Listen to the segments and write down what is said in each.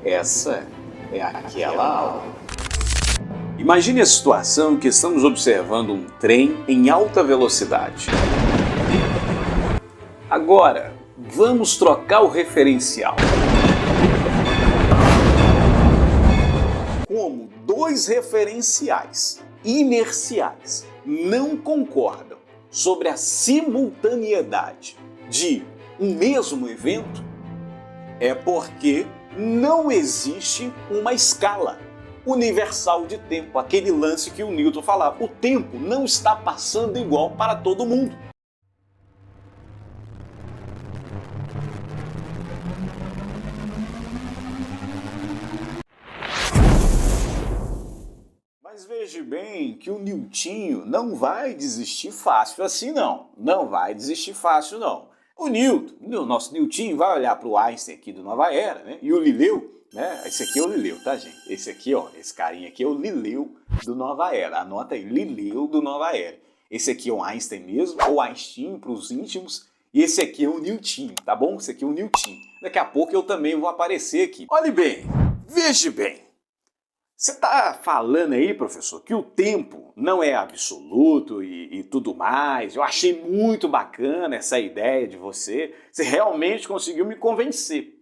Essa é aquela aula. Imagine a situação em que estamos observando um trem em alta velocidade. Agora, vamos trocar o referencial. Como dois referenciais inerciais não concordam sobre a simultaneidade de um mesmo evento, é porque não existe uma escala universal de tempo, aquele lance que o Newton falava. O tempo não está passando igual para todo mundo. Mas veja bem que o Newtinho não vai desistir fácil assim não. Não vai desistir fácil não. O Newton, o nosso Newtinho, vai olhar para o Einstein aqui do Nova Era, né? E o Lileu, né? Esse aqui é o Lileu, tá, gente? Esse aqui, ó, esse carinha aqui é o Lileu do Nova Era. Anota aí, Lileu do Nova Era. Esse aqui é o Einstein mesmo, ou Einstein para os íntimos. E esse aqui é o Newtinho, tá bom? Esse aqui é o Newtinho. Daqui a pouco eu também vou aparecer aqui. Olhe bem, veja bem. Você está falando aí, professor, que o tempo não é absoluto e tudo mais. Eu achei muito bacana essa ideia de você. Você realmente conseguiu me convencer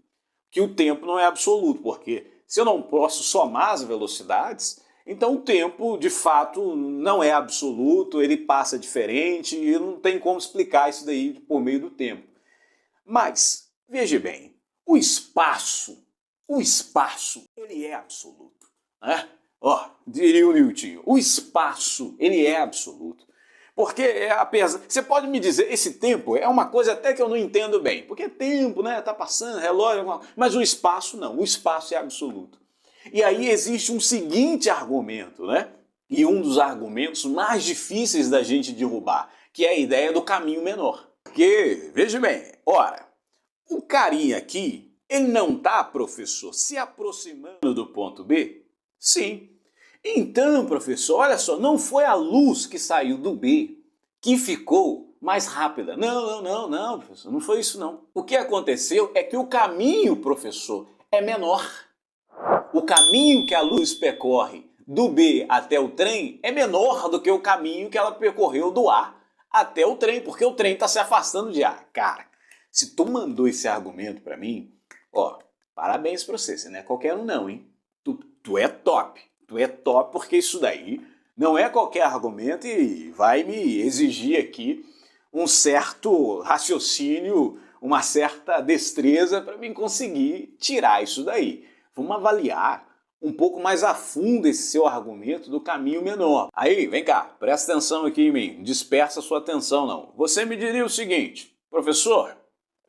que o tempo não é absoluto, porque se eu não posso somar as velocidades, então o tempo, de fato, não é absoluto, ele passa diferente e não tem como explicar isso daí por meio do tempo. Mas, veja bem, o espaço, ele é absoluto. Diria o Newton, o espaço, ele é absoluto. Porque, você pode me dizer, esse tempo é uma coisa até que eu não entendo bem. Porque tempo, né, tá passando, relógio, mas o espaço não, o espaço é absoluto. E aí existe um seguinte argumento, né? E um dos argumentos mais difíceis da gente derrubar, que é a ideia do caminho menor. Porque, veja bem, ora, o carinha aqui, ele não tá, professor, se aproximando do ponto B? Sim. Então, professor, olha só, não foi a luz que saiu do B que ficou mais rápida. Não, professor, não foi isso não. O que aconteceu é que o caminho, professor, é menor. O caminho que a luz percorre do B até o trem é menor do que o caminho que ela percorreu do A até o trem, porque o trem está se afastando de A. Cara, se tu mandou esse argumento para mim, ó, parabéns pra você não é qualquer um não, hein? Tu é top porque isso daí não é qualquer argumento e vai me exigir aqui um certo raciocínio, uma certa destreza para mim conseguir tirar isso daí. Vamos avaliar um pouco mais a fundo esse seu argumento do caminho menor. Aí, vem cá, presta atenção aqui em mim, não dispersa sua atenção não. Você me diria o seguinte, professor,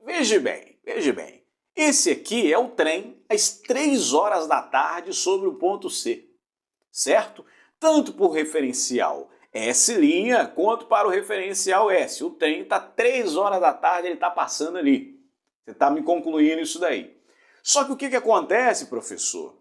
veja bem, esse aqui é o trem às 3 horas da tarde sobre o ponto C, certo? Tanto por referencial S', quanto para o referencial S. O trem está 3 horas da tarde, ele está passando ali. Você está me concluindo isso daí. Só que o que acontece, professor?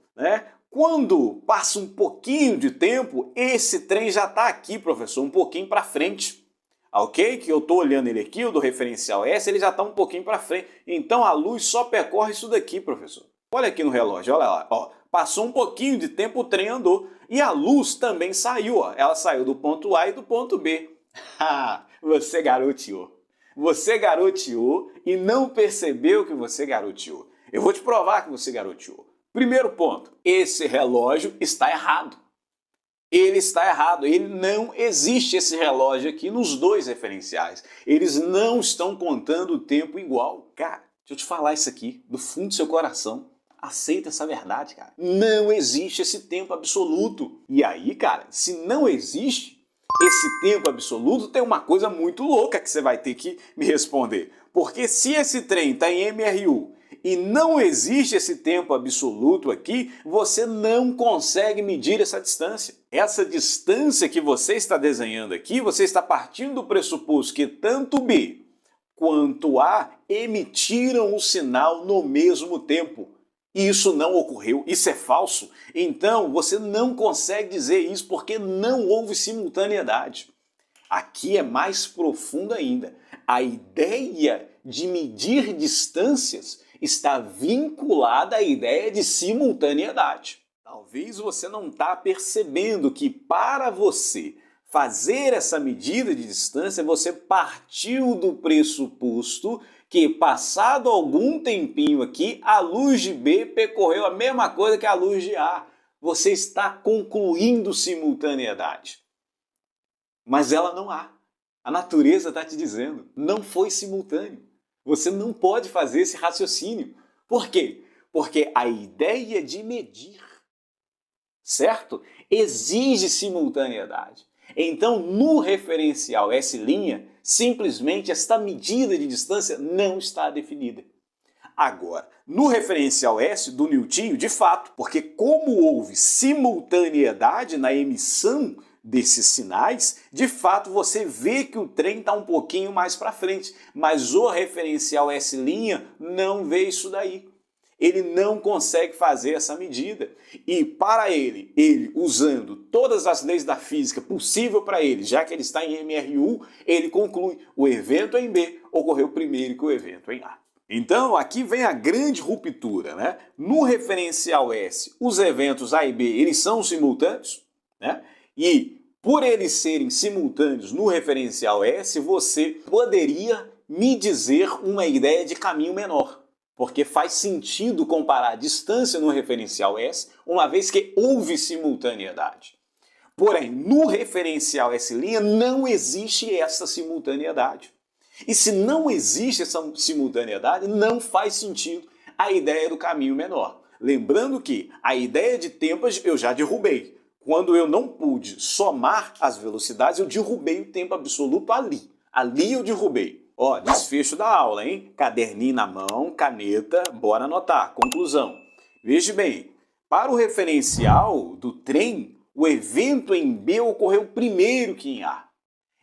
Quando passa um pouquinho de tempo, esse trem já está aqui, professor, um pouquinho para frente. Ok? Que eu estou olhando ele aqui, o do referencial S, ele já está um pouquinho para frente. Então a luz só percorre isso daqui, professor. Olha aqui no relógio, olha lá. Ó, passou um pouquinho de tempo, o trem andou. E a luz também saiu, ó. Ela saiu do ponto A e do ponto B. Você garoteou. Você garoteou e não percebeu que você garoteou. Eu vou te provar que você garoteou. Primeiro ponto, esse relógio está errado. Ele está errado, ele não existe esse relógio aqui nos dois referenciais. Eles não estão contando o tempo igual. Cara, deixa eu te falar isso aqui, do fundo do seu coração. Aceita essa verdade, cara. Não existe esse tempo absoluto. E aí, cara, se não existe esse tempo absoluto, tem uma coisa muito louca que você vai ter que me responder. Porque se esse trem está em MRU e não existe esse tempo absoluto aqui, você não consegue medir essa distância. Essa distância que você está desenhando aqui, você está partindo do pressuposto que tanto B quanto A emitiram o sinal no mesmo tempo. E isso não ocorreu, isso é falso. Então você não consegue dizer isso porque não houve simultaneidade. Aqui é mais profundo ainda. A ideia de medir distâncias está vinculada à ideia de simultaneidade. Talvez você não está percebendo que para você fazer essa medida de distância, você partiu do pressuposto que, passado algum tempinho aqui, a luz de B percorreu a mesma coisa que a luz de A. Você está concluindo simultaneidade. Mas ela não há. A natureza está te dizendo, não foi simultâneo. Você não pode fazer esse raciocínio. Por quê? Porque a ideia de medir, certo? Exige simultaneidade. Então, no referencial S', simplesmente esta medida de distância não está definida. Agora, no referencial S do Newton, de fato, porque como houve simultaneidade na emissão desses sinais, de fato você vê que o trem está um pouquinho mais para frente, mas o referencial S' não vê isso daí. Ele não consegue fazer essa medida. E para ele usando todas as leis da física possível para ele, já que ele está em MRU, ele conclui o evento em B ocorreu primeiro que o evento em A. Então aqui vem a grande ruptura, né? No referencial S, os eventos A e B eles são simultâneos, né? E por eles serem simultâneos no referencial S, você poderia me dizer uma ideia de caminho menor. Porque faz sentido comparar a distância no referencial S, uma vez que houve simultaneidade. Porém, no referencial S' não existe essa simultaneidade. E se não existe essa simultaneidade, não faz sentido a ideia do caminho menor. Lembrando que a ideia de tempo eu já derrubei. Quando eu não pude somar as velocidades, eu derrubei o tempo absoluto ali. Ali eu derrubei. Ó, desfecho da aula, hein? Caderninho na mão, caneta, bora anotar. Conclusão. Veja bem, para o referencial do trem, o evento em B ocorreu primeiro que em A.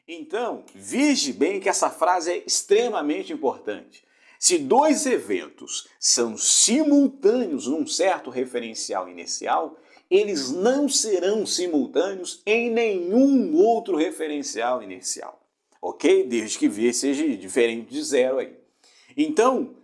Então, veja bem que essa frase é extremamente importante. Se dois eventos são simultâneos num certo referencial inicial, eles não serão simultâneos em nenhum outro referencial inicial. Ok? Desde que V seja diferente de zero aí. Então,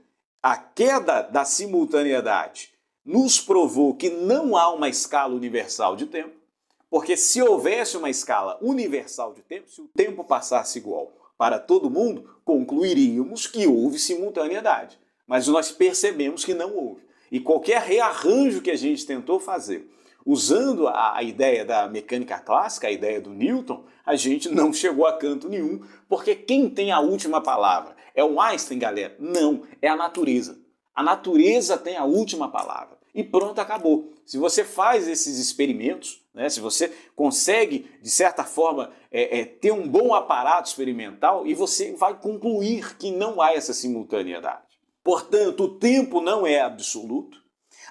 a queda da simultaneidade nos provou que não há uma escala universal de tempo, porque se houvesse uma escala universal de tempo, se o tempo passasse igual para todo mundo, concluiríamos que houve simultaneidade. Mas nós percebemos que não houve. E qualquer rearranjo que a gente tentou fazer, usando a ideia da mecânica clássica, a ideia do Newton, a gente não chegou a canto nenhum, porque quem tem a última palavra? É o Einstein, galera? Não, é a natureza. A natureza tem a última palavra. E pronto, acabou. Se você faz esses experimentos, né, se você consegue, de certa forma, ter um bom aparato experimental, e você vai concluir que não há essa simultaneidade. Portanto, o tempo não é absoluto.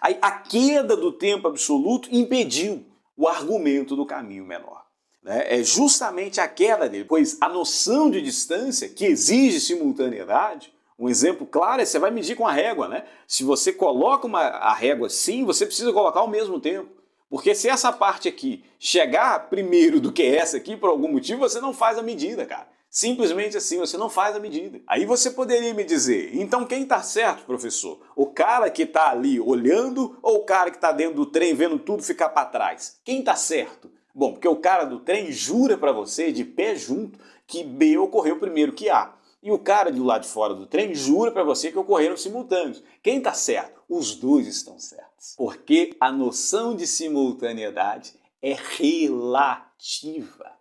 A queda do tempo absoluto impediu o argumento do caminho menor. É justamente a queda dele, pois a noção de distância, que exige simultaneidade, um exemplo claro é você vai medir com a régua, né? Se você coloca a régua assim, você precisa colocar ao mesmo tempo. Porque se essa parte aqui chegar primeiro do que essa aqui, por algum motivo, você não faz a medida, cara. Simplesmente assim, você não faz a medida. Aí você poderia me dizer, então quem está certo, professor? O cara que está ali olhando ou o cara que está dentro do trem vendo tudo ficar para trás? Quem está certo? Bom, porque o cara do trem jura para você, de pé junto, que B ocorreu primeiro que A. E o cara do lado de fora do trem jura para você que ocorreram simultâneos. Quem está certo? Os dois estão certos. Porque a noção de simultaneidade é relativa.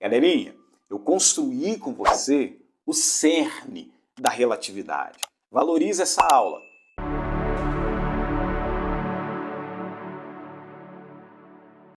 Galerinha, eu construí com você o cerne da relatividade. Valorize essa aula.